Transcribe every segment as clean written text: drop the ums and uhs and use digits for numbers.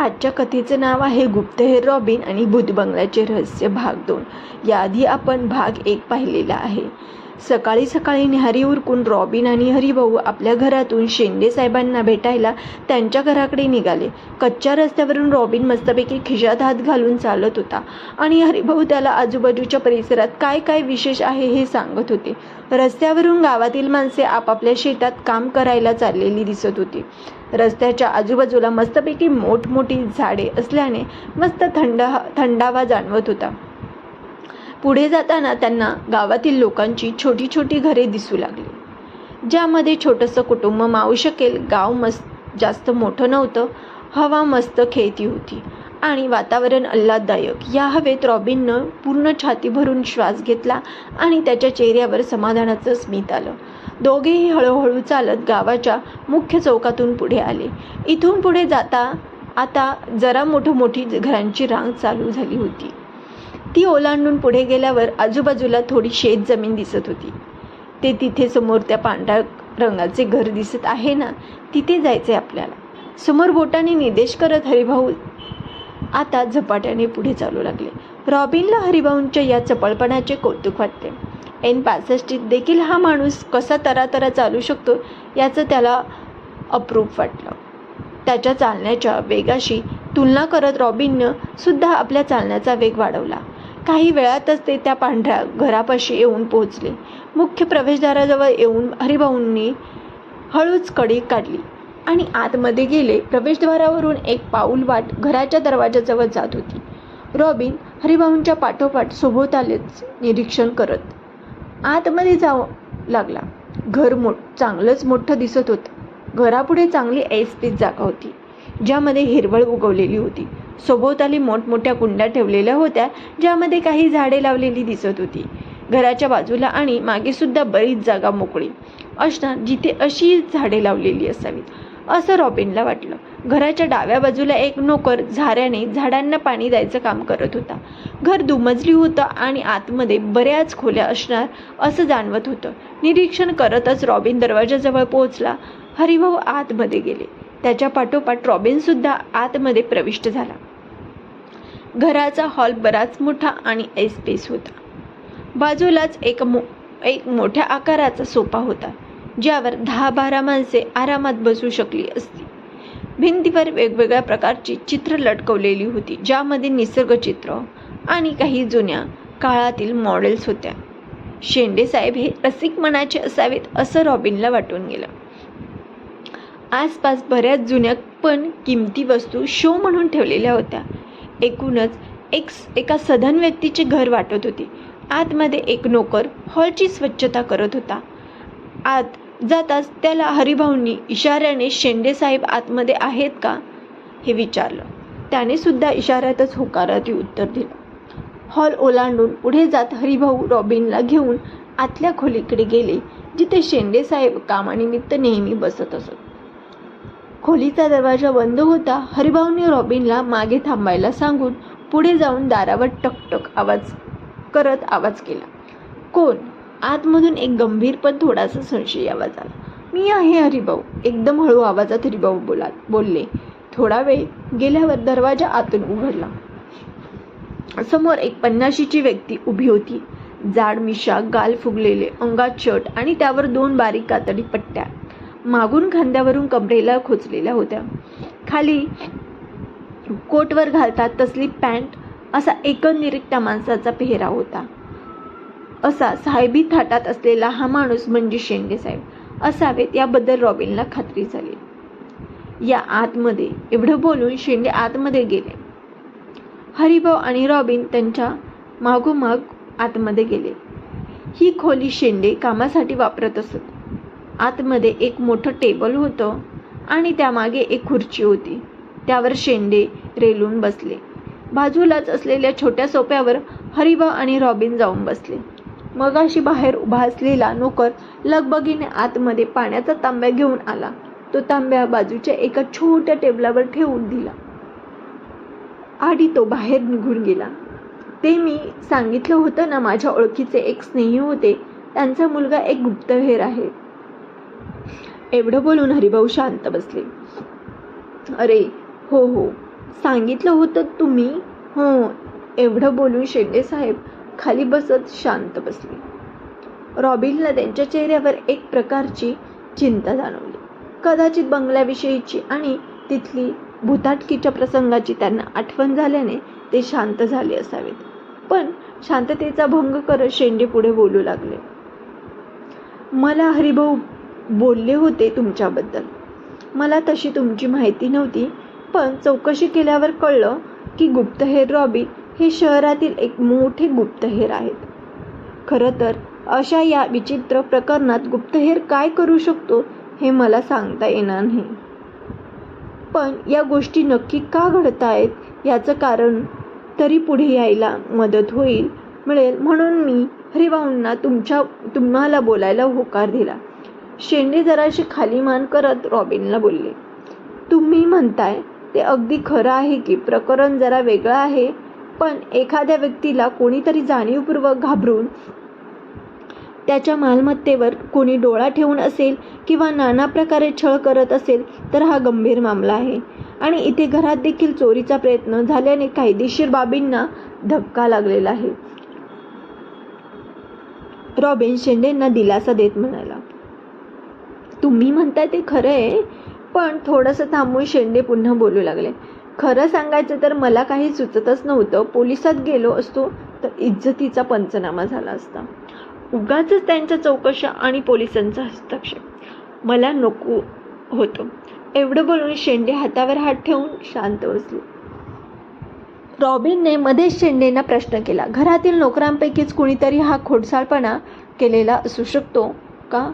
आजच्या कथेचं नाव आहे गुप्तहेर रॉबिन आणि भूत बंगल्याचे रहस्य भाग 2. याआधी आपण भाग 1 पाहिलेला आहे. सकाळी सकाळी न्याहारी उरकून रॉबिन आणि हरिभाऊ आपल्या घरातून शेंडे साहेबांना भेटायला त्यांच्या घराकडे निघाले. कच्च्या रस्त्यावरून रॉबिन मस्तपैकी खिशात हात घालून चालत होता आणि हरिभाऊ त्याला आजूबाजूच्या परिसरात काय काय विशेष आहे हे सांगत होते. रस्त्यावरून गावातील माणसे आपापल्या शेतात काम करायला चाललेली दिसत होती. रस्त्याच्या आजूबाजूला मस्तपैकी मोठमोठी झाडे असल्याने मस्त थंडावा जाणवत होता. पुढे जाताना त्यांना गावातील लोकांची छोटी छोटी घरे दिसू लागली, ज्यामध्ये छोटंसं कुटुंब मावू शकेल. गाव जास्त मोठं नव्हतं. हवा मस्त खेळती होती आणि वातावरण आल्हाददायक. या हवेत रॉबिननं पूर्ण छाती भरून श्वास घेतला आणि त्याच्या चेहऱ्यावर समाधानाचं स्मित आलं. दोघेही हळूहळू चालत गावाच्या मुख्य चौकातून पुढे आले. इथून पुढे जाता आता जरा मोठी घरांची रांग चालू झाली होती. ती ओलांडून पुढे गेल्यावर आजूबाजूला थोडी शेत जमीन दिसत होती. ते तिथे समोर त्या पांढऱ्या रंगाचे घर दिसत आहे ना, तिथे जायचे आपल्याला. समोर बोटाने निर्देश करत हरिभाऊ आता झपाट्याने पुढे चालू लागले. रॉबिनला हरिभाऊंच्या या चपळपणाचे कौतुक वाटते. N65 देखील हा माणूस कसा तरातरा चालू शकतो याचं त्याला अप्रूप वाटलं. त्याच्या चालण्याच्या वेगाशी तुलना करत रॉबिननं सुद्धा आपल्या चालण्याचा वेग वाढवला. काही वेळातच ते त्या पांढऱ्या घरापाशी येऊन पोहोचले. मुख्य प्रवेशद्वाराजवळ येऊन हरिभाऊंनी हळूच कडी काढली आणि आतमध्ये गेले. प्रवेशद्वारावरून एक पाऊल वाट घराच्या दरवाजाजवळ जात होती. रॉबिन हरिभाऊंच्या पाठोपाठ सभोवतालीच निरीक्षण करत आतमध्ये जाऊ लागला. घर चांगलंच मोठं दिसत होतं. घरापुढे चांगली ऐसपैस जागा होती, ज्यामध्ये हिरवळ उगवलेली होती. सभोवताली मोठमोठ्या कुंड्या ठेवलेल्या होत्या, ज्यामध्ये काही झाडे लावलेली दिसत होती. घराच्या बाजूला आणि मागे सुद्धा बरीच जागा मोकळी असणार, जिथे अशी झाडे लावलेली असावीत, असं रॉबिनला वाटलं. घराच्या डाव्या बाजूला एक नोकर झाऱ्याने झाडांना पाणी द्यायचं काम करत होता. घर दुमजली होतं आणि आतमध्ये बऱ्याच खोल्या असणार असं जाणवत होतं. निरीक्षण करतच रॉबिन दरवाजाजवळ पोहोचला. हरिभाऊ आतमध्ये गेले. त्याच्या पाठोपाठ रॉबिन सुद्धा आतमध्ये प्रविष्ट झाला. घराचा हॉल बराच मोठा आणि ऐसपैस होता. बाजूलाच एक मोठ्या आकाराचा सोफा होता, ज्यावर 10-12 माणसे आरामात बसू शकली असती. भिंतीवर वेगवेगळ्या प्रकारची चित्र लटकवलेली होती, ज्यामध्ये निसर्गचित्र आणि काही जुन्या काळातील मॉडेल्स होत्या. शेंडे साहेब हे रसिक मनाचे असावेत असं रॉबिनला वाटून गेलं. आसपास बऱ्याच जुन्या पण किमती वस्तू शो म्हणून ठेवलेल्या होत्या. एकूणच एका सधन व्यक्तीचे घर वाटत होते. आतमध्ये एक नोकर हॉलची स्वच्छता करत होता. आत जाताच त्याला हरिभाऊंनी इशाऱ्याने शेंडे साहेब आतमध्ये आहेत का हे विचारलं. त्याने सुद्धा इशाऱ्यातच होकारार्थी उत्तर दिलं. हॉल ओलांडून पुढे जात हरिभाऊ रॉबिनला घेऊन आतल्या खोलीकडे गेले, जिथे शेंडे साहेब कामानिमित्त नेहमी बसत असत. खोलीचा दरवाजा बंद होता. हरिभाऊंनी रॉबिनला मागे थांबायला सांगून पुढे जाऊन दारावर टकटक आवाज केला. कोण? आतमधून एक गंभीर पण थोडासा संशयी आवाज आला. मी आहे हरिभाऊ, एकदम हळू आवाजात हरिभाऊ बोलले. थोडा वेळ गेल्यावर दरवाजा आतून उघडला. समोर एक 50शीची व्यक्ती उभी होती. जाड मिशा, गाल फुगलेले, अंगात शर्ट आणि त्यावर 2 बारीक कातडी पट्ट्या मागून खांद्यावरून कमरेला खोचलेल्या होत्या. खाली कोटवर घालतात तसली पॅन्ट असा एकंदरीत त्या माणसाचा पेहराव होता. असा साहेबी थाटात असलेला हा माणूस म्हणजे शेंडे साहेब असावेत याबद्दल रॉबिनला खात्री झाली. या आतमध्ये एवढं बोलून शेंडे आतमध्ये गेले. हरिभाऊ आणि रॉबिन त्यांच्या मागोमाग आतमध्ये गेले. ही खोली शेंडे कामासाठी वापरत असत. आतमध्ये एक मोठं टेबल होतं आणि त्यामागे एक खुर्ची होती. त्यावर शेंडे रेलून बसले. बाजूलाच असलेल्या छोट्या सोफ्यावर हरिभाऊ आणि रॉबिन जाऊन बसले. मगाशी बाहेर उभा असलेला नोकर लगबगीने आतमध्ये पाण्याचा तांब्या घेऊन आला. तो तांब्या बाजूच्या एका छोट्या टेबलावर ठेवून दिला आणि तो बाहेर निघून गेला. ते मी सांगितलं होतं ना, माझ्या ओळखीचे एक स्नेही होते, त्यांचा मुलगा एक गुप्तहेर आहे. एवढं बोलून हरिभाऊ शांत बसले. अरे हो, सांगितलं होतं तुम्ही. हो, एवढं बोलून शेंडे साहेब खाली बसत शांत बसले. रॉबिनला त्यांच्या चेहऱ्यावर एक प्रकारची चिंता जाणवली. कदाचित बंगल्याविषयीची आणि तिथली भुताटकीच्या प्रसंगाची त्यांना आठवण झाल्याने ते शांत झाले असावेत. पण शांततेचा भंग करत शेंडे पुढे बोलू लागले. मला हरिभाऊ बोलले होते तुमच्याबद्दल. मला तशी तुमची माहिती नव्हती, पण चौकशी केल्यावर कळलं की गुप्तहेर रॉबिन हे शहरातील एक मोठे गुप्तहेर आहेत. खरं तर अशा या विचित्र प्रकरणात गुप्तहेर काय करू शकतो हे मला सांगता येणार नाही. पण या गोष्टी नक्की का घडतायत याचं कारण तरी पुढे यायला मदत मिळेल म्हणून मी हरिभाऊंना तुम्हाला बोलायला होकार दिला. शेंडे जराशी खाली मान करत रॉबिनला बोलले. तुम्ही म्हणताय ते अगदी खरं आहे की प्रकरण जरा वेगळं आहे, पण एखाद्या व्यक्तीला कोणीतरी जाणीवपूर्वक घाबरून त्याच्या मालमत्तेवर कोणी डोळा ठेवून असेल किंवा नाना प्रकारे छळ करत असेल तर हा गंभीर मामला आहे. आणि इथे घरात देखील चोरीचा प्रयत्न झाल्याने कायदेशीर बाबींना धक्का लागलेला आहे. रॉबिन शेंडेंना दिलासा देत म्हणाला. तुम्ही म्हणताय ते खरं आहे, पण थोडंसं थांबून शेंडे पुन्हा बोलू लागले. खरं सांगायचं तर मला काही सुचतच नव्हतं. पोलिसात गेलो असतो तर इज्जतीचा पंचनामा झाला असता. उगाचच त्यांच्या चौकशा आणि पोलिसांचा हस्तक्षेप मला नको होतं. एवढं बोलून शेंडे हातावर हात ठेवून शांत बसले. रॉबिनने मध्येच शेंडेंना प्रश्न केला. घरातील नोकरांपैकीच कुणीतरी हा खोडसाळपणा केलेला असू शकतो का?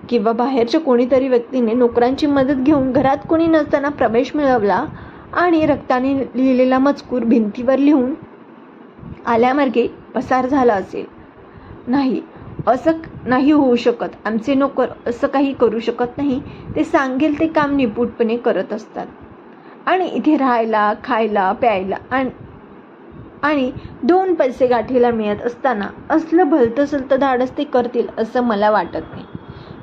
किंवा बाहेरच्या कोणीतरी व्यक्तीने नोकरांची मदत घेऊन घरात कोणी नसताना प्रवेश मिळवला आणि रक्ताने लिहिलेला मजकूर भिंतीवर लिहून आल्यामार्गे पसार झाला असेल? नाही, असं नाही होऊ शकत. आमचे नोकर असं काही करू शकत नाही. ते सांगेल ते काम निपुटपणे करत असतात आणि इथे राहायला, खायला, प्यायला आणि 2 पैसे गाठीला मिळत असताना असलं भलतंसलतं धाडस ते करतील असं मला वाटत नाही.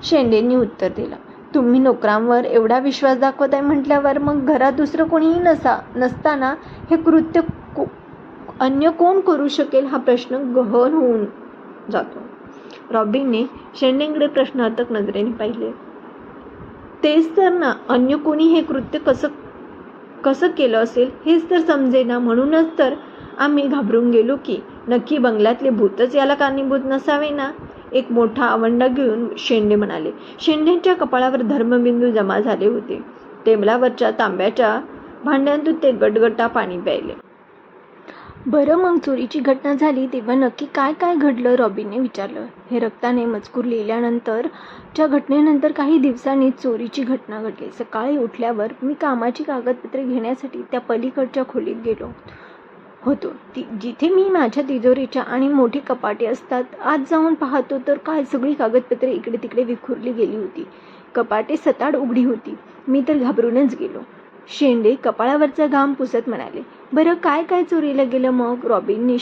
शेंडेंनी उत्तर दिलं. तुम्ही नोकरांवर एवढा विश्वास दाखवताय म्हटल्यावर मग घरात दुसरं कोणीही नसताना हे कृत्य अन्य कोण करू शकेल हा प्रश्न गहन होऊन जातो. रॉबिनने शेंडेंकडे प्रश्नार्थक नजरेने पाहिले. तेच तर ना, अन्य कोणी हे कृत्य कसं केलं असेल हेच तर समजेना. म्हणूनच तर आम्ही घाबरून गेलो की नक्की बंगल्यातले भूतच याला कारणीभूत नसावे ना. एक मोठा आवंडा घेऊन शेंडे म्हणाले. शेंडेंच्या कपाळावर धर्मबिंदू जमा झाले होते. टेबलावरच्या तांब्याच्या भांड्यातून ते गटगटा पाणी प्यायले. बरं, मग चोरीची घटना झाली तेव्हा नक्की काय काय घडलं? रॉबिनने विचारलं. हे रक्ताने मजकूर लिहिल्यानंतरच्या घटनेनंतर काही दिवसांनी चोरीची घटना घडली. सकाळी उठल्यावर मी कामाची कागदपत्रे घेण्यासाठी त्या पलीकडच्या खोलीत गेलो होतो. जिथे मी माझ्या तिजोरीच्या आणि मोठी कपाटे असतात. आत जाऊन पाहतो तर काय सगळी कागदपत्रे इकडे तिकडे विखुरली गेली होती. कपाटे सताड उघडी होती. मी तर घाबरूनच गेलो. शेंडे कपाळावरचा घाम पुसत म्हणाले. बरं, काय काय चोरीला गेलं मग? रॉबिनने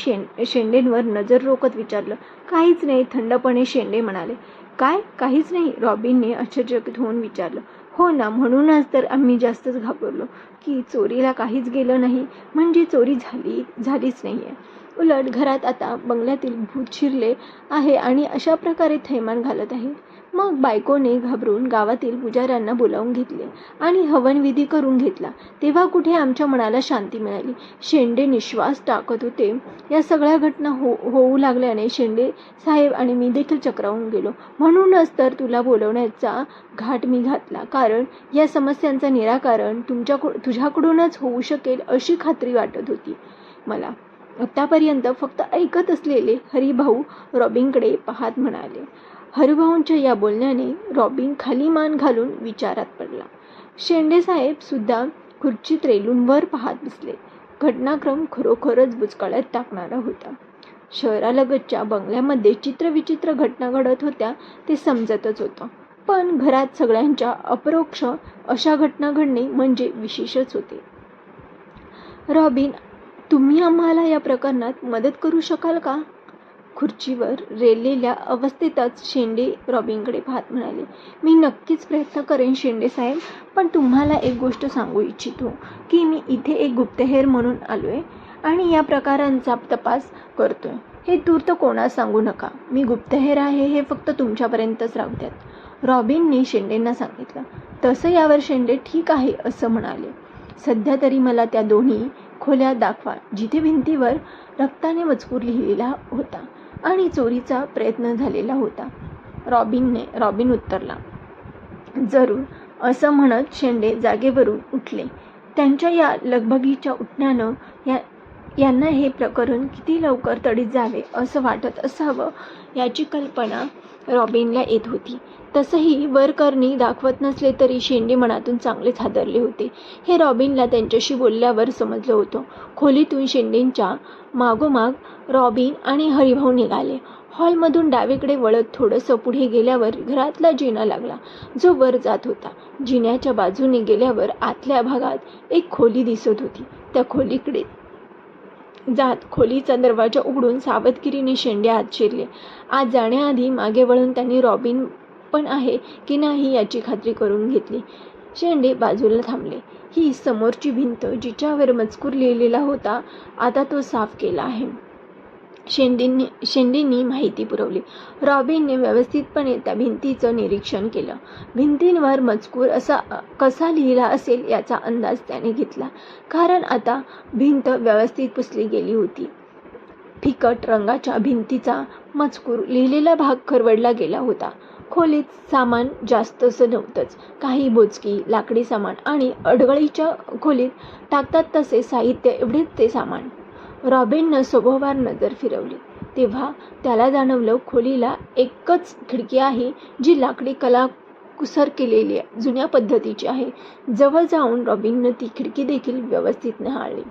शेंडेंवर नजर रोखत विचारलं. काहीच नाही, थंडपणे शेंडे म्हणाले. काय काहीच नाही? रॉबिनने आश्चर्यचकित होऊन विचारलं. हो ना, म्हणूनच तर आम्ही जास्तच घाबरलो की चोरीला काहीच गेलं नाही म्हणजे चोरी झालीच नाही आहे. उलट घरात आता बंगल्यातील भूत शिरले आहे आणि अशा प्रकारे थैमान घालत आहे. मग बायकोने घाबरून गावातील पुजाऱ्यांना बोलावून घेतले आणि हवनविधी करून घेतला. तेव्हा कुठे आमच्या मनाला शांती मिळाली. शेंडे निश्वास टाकत होते. या सगळ्या घटना होऊ लागल्याने शेंडे साहेब आणि मी देखील चक्रावून गेलो. म्हणूनच तर तुला बोलवण्याचा घाट मी घातला, कारण या समस्यांचं निराकरण तुझ्याकडूनच होऊ शकेल अशी खात्री वाटत होती मला. आतापर्यंत फक्त ऐकत असलेले हरिभाऊ रॉबिनकडे पाहत म्हणाले. हरिभाऊंच्या या बोलण्याने रॉबिन खाली मान घालून विचारात पडला. शेंडेसाहेब सुद्धा खुर्चीत रेलून वर पाहत बसले. घटनाक्रम खरोखरच बुचकळ्यात टाकणारा होता. शहरालगतच्या बंगल्यामध्ये चित्रविचित्र घटना घडत होत्या ते समजतच होतं, पण घरात सगळ्यांच्या अपरोक्ष अशा घटना घडणे म्हणजे विशेषच होते. रॉबिन, तुम्ही आम्हाला या प्रकरणात मदत करू शकाल का? खुर्चीवर रेललेल्या अवस्थेतच शेंडे रॉबिनकडे पाहत म्हणाले, मी नक्कीच प्रयत्न करेन शेंडे साहेब, पण तुम्हाला एक गोष्ट सांगू इच्छितो की मी इथे एक गुप्तहेर म्हणून आलोय आणि या प्रकारांचा तपास करतोय. हे तूर्त कोणास सांगू नका. मी गुप्तहेर आहे हे फक्त तुमच्यापर्यंतच राहू द्यात. रॉबिनने शेंडेंना सांगितलं. तसं यावर शेंडे ठीक आहे असं म्हणाले. सध्या तरी मला त्या दोन्ही खोल्या दाखवा जिथे भिंतीवर रक्ताने मजकूर लिहिलेला होता आणि चोरीचा प्रयत्न झालेला होता. रॉबिन उत्तरला. जरूर, असं म्हणत शेंडे जागेवरून उठले. त्यांच्या या लगबगीच्या उठण्यानं यांना हे प्रकरण किती लवकर तडीत जावे असं वाटत असावं याची कल्पना रॉबिनला येत होती. तसंही वरकरणी दाखवत नसले तरी शेंडे मनातून चांगलेच हादरले होते. हे रॉबिनला त्यांच्याशी बोलल्यावर समजलं होतं. खोलीतून शेंडेंच्या मागोमाग रॉबिन आणि हरिभाऊ निघाले. हॉलमधून डावीकडे वळत थोडंसं पुढे गेल्यावर घरातला जिना लागला जो वर जात होता. जिन्याच्या बाजूने गेल्यावर आतल्या भागात एक खोली दिसत होती. त्या खोलीकडे जात खोलीचा दरवाजा उघडून सावधगिरीने शेंडे आत शिरले. आत जाण्याआधी मागे वळून त्यांनी रॉबिन पण आहे की नाही याची खात्री करून घेतली. शेंडे बाजूला थांबले. ही समोरची भिंत जिच्यावर मजकूर लिहिलेला होता आता तो साफ केला आहे. शेंडेंनी माहिती पुरवली. रॉबिनने व्यवस्थितपणे त्या भिंतीचं निरीक्षण केलं. भिंतींवर मजकूर कसा लिहिला असेल याचा अंदाज त्याने घेतला, कारण आता भिंत व्यवस्थित पुसली गेली होती. फिकट रंगाच्या भिंतीचा मजकूर लिहिलेला भाग खरवडला गेला होता. खोलीत सामान जास्त असं नव्हतंच. काही बोचकी, लाकडी सामान आणि अडगळीच्या खोलीत टाकतात तसे साहित्य एवढेच ते सामान. रॉबिननं सभोवार नजर फिरवली तेव्हा त्याला जाणवलं खोलीला एकच खिडकी आहे जी लाकडी कलाकुसर केलेली जुन्या पद्धतीची आहे. जवळ जाऊन रॉबिननं ती खिडकी देखील व्यवस्थित निहाळली.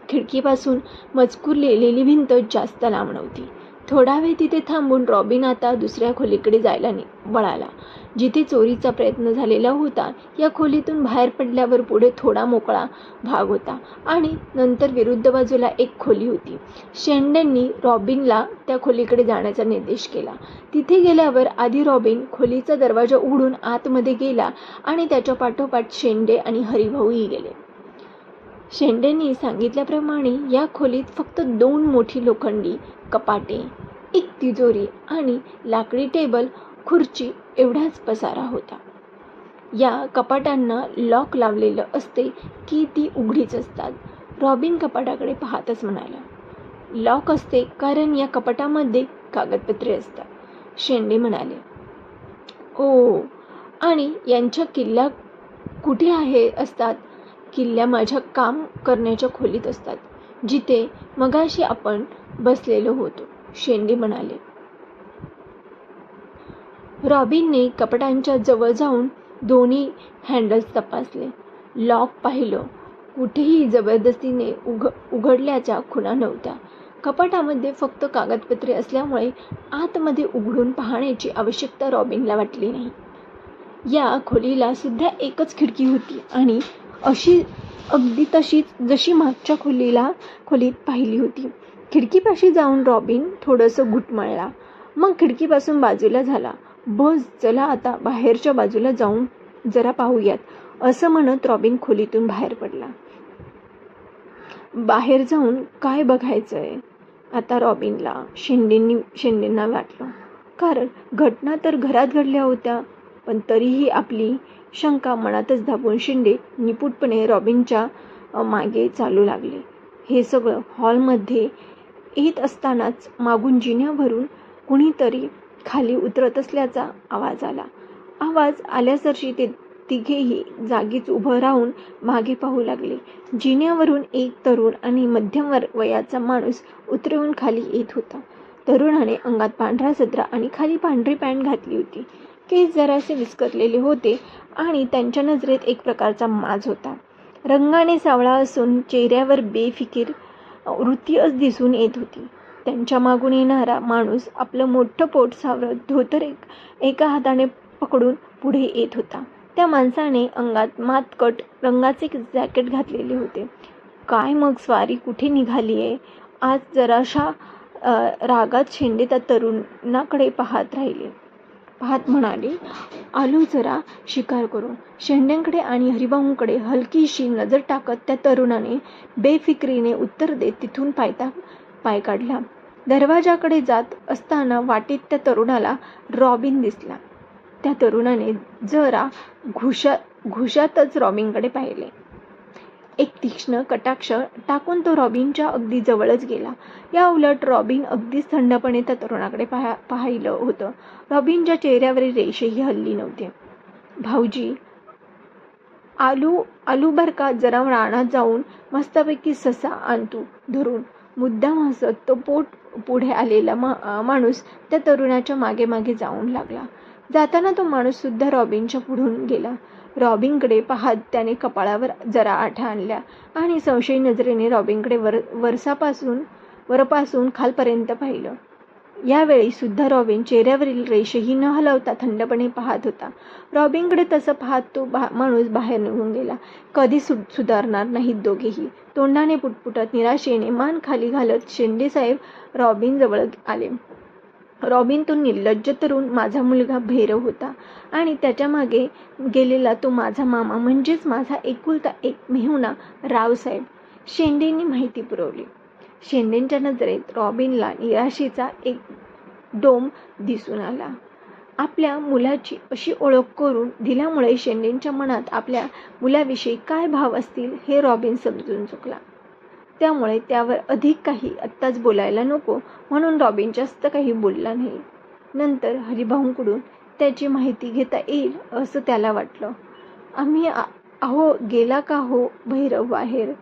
खिडकीपासून मजकूर लिहिलेली भिंत जास्त लांब नव्हती. थोडा वेळ तिथे थांबून रॉबिन आता दुसऱ्या खोलीकडे जायला वळाला जिथे चोरीचा प्रयत्न झालेला होता. या खोलीतून बाहेर पडल्यावर पुढे थोडा मोकळा भाग होता आणि नंतर विरुद्ध बाजूला एक खोली होती. शेंडेंनी रॉबिनला त्या खोलीकडे जाण्याचा निर्देश केला. तिथे गेल्यावर आधी रॉबिन खोलीचा दरवाजा उघडून आतमध्ये गेला आणि त्याच्या पाठोपाठ शेंडे आणि हरिभाऊही गेले. शेंडेंनी सांगितल्याप्रमाणे या खोलीत फक्त 2 मोठी लोखंडी कपाटे, एक तिजोरी आणि लाकडी टेबल खुर्ची एवढाच पसारा होता. या कपाटांना लॉक लावलेलं असते की ती उघडीच असतात. रॉबिन कपाटाकडे पाहतच म्हणाला. लॉक असते कारण या कपाटामध्ये कागदपत्रे असतात, शेंडे म्हणाले. ओ, आणि यांच्या किल्ल्या कुठे असतात? किल्ल्या माझ्या काम करण्याच्या खोलीत असतात, जिथे मगाशी आपण बसलेलो होतो, शेंडे म्हणाले. रॉबिनने कपाटांच्या जवळ जाऊन दोन्ही हँडल्स तपासले. लॉक पाहिलं. कुठेही जबरदस्तीने उघडल्याच्या खुणा नव्हत्या. कपाटामध्ये फक्त कागदपत्रे असल्यामुळे आतमध्ये उघडून पाहण्याची आवश्यकता रॉबिनला वाटली नाही. या खोलीला सुद्धा एकच खिडकी होती आणि अगदी तशीच जशी मागच्या खोलीत पाहिली होती. खिडकीपाशी जाऊन रॉबिन थोडंसं घुटमळला. मग खिडकीपासून बाजूला झाला. बस, चला आता बाहेरच्या बाजूला जाऊन जरा पाहूयात, असं म्हणत रॉबिन खोलीतून बाहेर पडला. बाहेर जाऊन काय बघायचंय आता रॉबिनला, शेंडेंना वाटलं. कारण घटना तर घरात घडल्या होत्या, पण तरीही आपली शंका मनातच दाबून शेंडे निपुटपणे रॉबिनच्या मागे चालू लागले. हे सगळं हॉलमध्ये येत असतानाच मागून जिन्यावरून कुणीतरी खाली उतरत असल्याचा आवाज आला. आवाज आल्यासरशी ते तिघेही जागीच उभं राहून मागे पाहू लागले. जिन्यावरून एक तरुण आणि मध्यम वयाचा माणूस उतरवून खाली येत होता. तरुणाने अंगात पांढरा सदरा आणि खाली पांढरी पॅन्ट घातली होती. केस जरासे विस्कटलेले होते आणि त्यांच्या नजरेत एक प्रकारचा माज होता. रंगाने सावळा असून चेहऱ्यावर बेफिकीर वृत्ती दिसून येत होती. त्यांच्या मागून येणारा माणूस आपलं मोठं पोट सावरत धोतर एका हाताने पकडून पुढे येत होता. त्या माणसाने अंगात मातकट रंगाचे जॅकेट घातलेले होते. काय मग स्वारी कुठे निघालीये? आज जराशा रागात शेंडे त्या तरुणाकडे पाहत म्हणाले, आलो जरा शिकार करून. शेंड्यांकडे आणि हरिभाऊंकडे हलकीशी नजर टाकत त्या तरुणाने बेफिक्रीने उत्तर देत तिथून पाय काढला. दरवाजाकडे जात असताना वाटेत त्या तरुणाला रॉबिन दिसला. त्या तरुणाने जरा घुशातच रॉबिनकडे पाहिले. एक तीक्ष्ण कटाक्ष टाकून तो रॉबिनच्या अगदी जवळच गेला. या उलट रॉबिन अगदीच थंडपणे त्या तरुणाकडे पाहिलं होतं. रॉबिनच्या चेहऱ्यावरील रेषेही हलली नव्हती. भाऊजी, आलू बर का, जरा रानात जाऊन मस्तपैकी ससा आणतो धरून. मुद्दाम हसत तो पुढे आलेला माणूस त्या तरुणाच्या मागे मागे जाऊन लागला. जाताना तो माणूस सुद्धा रॉबिनच्या पुढून गेला. रॉबिनकडे पाहत त्याने कपाळावर जरा आठ्या आणल्या आणि संशयी नजरेने रॉबिनकडे वरपासून खालपर्यंत पाहिलं. यावेळी सुद्धा रॉबिन चेहऱ्यावरील रेषेही न हलवता थंडपणे पाहत होता. रॉबिनकडे तसं पाहत तो माणूस बाहेर निघून गेला. कधी सुधारणार नाहीत दोघेही. तोंडाने पुटपुटत निराशेने मान खाली घालत शेंडेसाहेब रॉबिन जवळ आले. रॉबिन, तो निर्लज्ज तरुण माझा मुलगा भैरव होता आणि त्याच्या मागे गेलेला तो माझा मामा, म्हणजेच माझा एकुलता एक मेहुणा रावसाहेब. शेंडेंनी माहिती पुरवली. शेंडेंच्या नजरेत रॉबिनला निराशेचा एक डोम दिसून आला. आपल्या मुलाची अशी ओळख करून दिल्यामुळे शेंडेंच्या मनात आपल्या मुलाविषयी काय भाव असतील हे रॉबिन समजून चुकला. त्यामुळे त्यावर अधिक काही आत्ताच बोलायला नको म्हणून रॉबिन जास्त काही बोलला नाही. नंतर हरिभाऊंकडून त्याची माहिती घेता येईल असं त्याला वाटलं. आम्ही अहो गेला का हो भैरव बाहेर,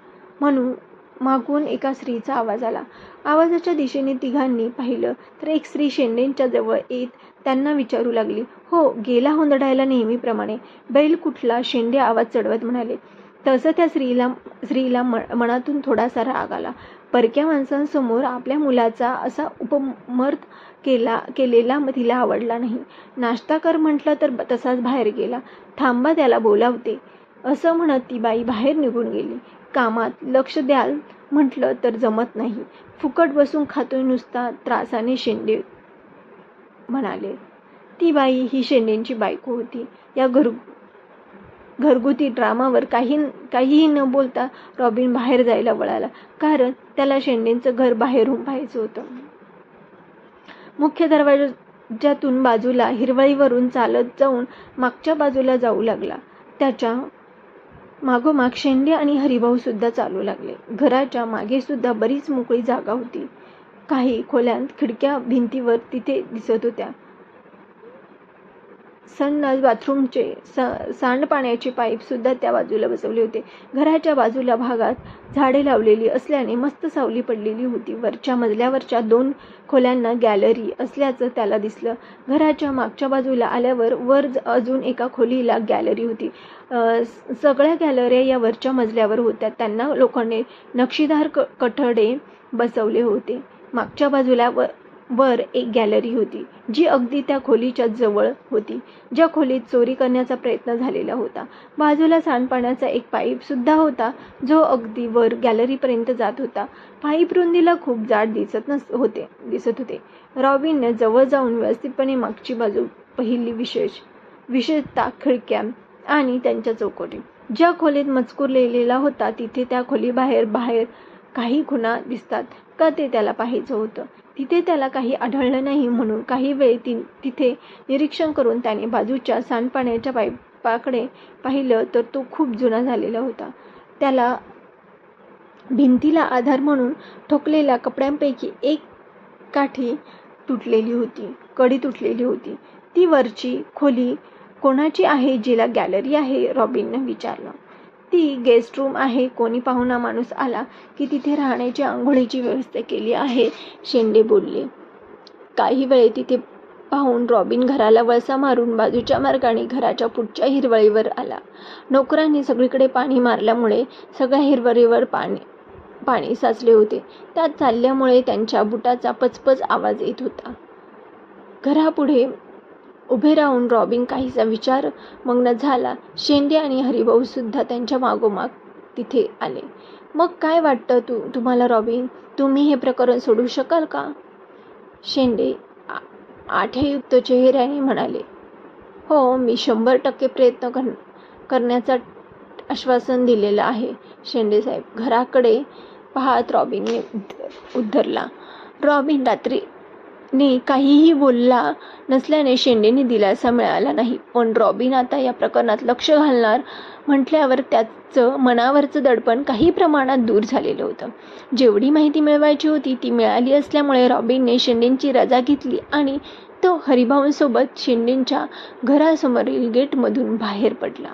म्हणून मागून एका स्त्रीचा आवाज आला. आवाजाच्या दिशेने तिघांनी पाहिलं तर एक स्त्री शेंडेंच्या जवळ येत त्यांना विचारू लागली, हो गेला हुंदडायला नेहमीप्रमाणे. बैल कुठला? शेंडे आवाज चढवत म्हणाले. तसं त्या स्त्रीला मनातून थोडासा राग आला. परक्या माणसांसमोर आपल्या मुलाचा असा उपमर्द केलेला तिला आवडला नाही. नाश्ता कर म्हटलं तर तसाच बाहेर गेला. थांबा, त्याला बोलावते, असं म्हणत ती बाई बाहेर निघून गेली. कामात लक्ष द्याल म्हटलं तर जमत नाही. फुकट बसून खातोय नुसता, त्रासाने शेंडे म्हणाले. ती बाई ही शेंडेंची बायको होती. या घरगुती ड्रामावर काहीही न बोलता रॉबिन बाहेर जायला वळाला, कारण त्याला शेंडेंचं घर बाहेरून पाहायचं होतं. मुख्य दरवाजातून बाजूला हिरवळीवरून चालत जाऊन मागच्या बाजूला जाऊ लागला. त्याच्या मागोमाग शेंडे आणि हरिभाऊ सुद्धा चालू लागले. घराच्या मागे सुद्धा बरीच मोकळी जागा होती. काही खोल्यांत खिडक्या भिंतीवर तिथे दिसत होत्या. संडास बाथरूमचे सांडपाण्याचे पाईप सुद्धा त्या बाजूला बसवले होते. घराच्या बाजूला भागात झाडे लावलेली असल्याने मस्त सावली पडलेली होती. वरच्या मजल्यावरच्या 2 खोल्यांना गॅलरी असल्याचं त्याला दिसलं. घराच्या मागच्या बाजूला आल्यावर वर अजून एका खोलीला गॅलरी होती. सगळ्या गॅलऱ्या या वरच्या मजल्यावर होत्या. त्यांना लोखंडी नक्षीदार कठडे बसवले होते. मागच्या बाजूला वर एक गॅलरी होती, जी अगदी त्या खोलीच्या जवळ होती, ज्या खोलीत चोरी करण्याचा प्रयत्न झालेला होता. बाजूला सांडपाण्याचा एक पाईप सुद्धा होता, जो अगदी वर गॅलरीपर्यंत जात होता. पाईप रुंदीला खूप जाड दिसत होते. रॉबिनने जवळ जाऊन व्यवस्थितपणे मागची बाजू पाहिली. विशेषतः खिडक्या आणि त्यांच्या चौकटी. ज्या खोलीत मजकूर लिहिलेला होता तिथे त्या खोलीबाहेर काही खुणा दिसतात का ते त्याला पाहायचं होतं. तिथे त्याला काही आढळलं नाही म्हणून काही वेळ तिथे निरीक्षण करून त्याने बाजूच्या सांडपाण्याच्या पाईपाकडे पाहिलं तर तो खूप जुना झालेला होता. त्याला भिंतीला आधार म्हणून ठोकलेल्या कपड्यांपैकी एक कडी तुटलेली होती. ती वरची खोली कोणाची आहे जिला गॅलरी आहे? रॉबिनने विचारलं. ती गेस्ट रूम आहे. कोणी पाहुणा माणूस आला की तिथे राहण्याची आंघोळीची व्यवस्था केली आहे, शेंडे बोलले. काही वेळ तिथे पाहून रॉबिन घराला वळसा मारून बाजूच्या मार्गाने घराच्या पुढच्या हिरवळीवर आला. नोकरांनी सगळीकडे पाणी मारल्यामुळे सगळ्या हिरवळीवर पाणी साचले होते. त्यात चालल्यामुळे त्यांच्या बुटाचा पचपच आवाज येत होता. घरापुढे उभे राहून रॉबिन काहीसा विचारमग्न झाला. शेंडे आणि हरिभाऊ सुद्धा त्यांच्या मागोमाग तिथे आले. मग काय वाटतं तुम्हाला रॉबिन? तुम्ही हे प्रकरण सोडवू शकाल का? शेंडे आठेयुक्त चेहऱ्याने म्हणाले, हो, मी 100% प्रयत्न करण्याचं आश्वासन दिलेलं आहे शेंडेसाहेब. घराकडे पाहत रॉबिनने उद्धरला. रॉबिन रात्रीने काहीही बोलला नसल्याने शेंडेने दिलासा मिळाला नाही. पण रॉबिन आता या प्रकरणात लक्ष घालणार म्हटल्यावर त्याचं मनावरचं दडपण काही प्रमाणात दूर झालेलं होतं. जेवढी माहिती मिळवायची होती ती मिळाली असल्यामुळे रॉबिनने शेंडेंची रजा घेतली आणि तो हरिभाऊंसोबत शेंडेंच्या घरासमोरील गेटमधून बाहेर पडला.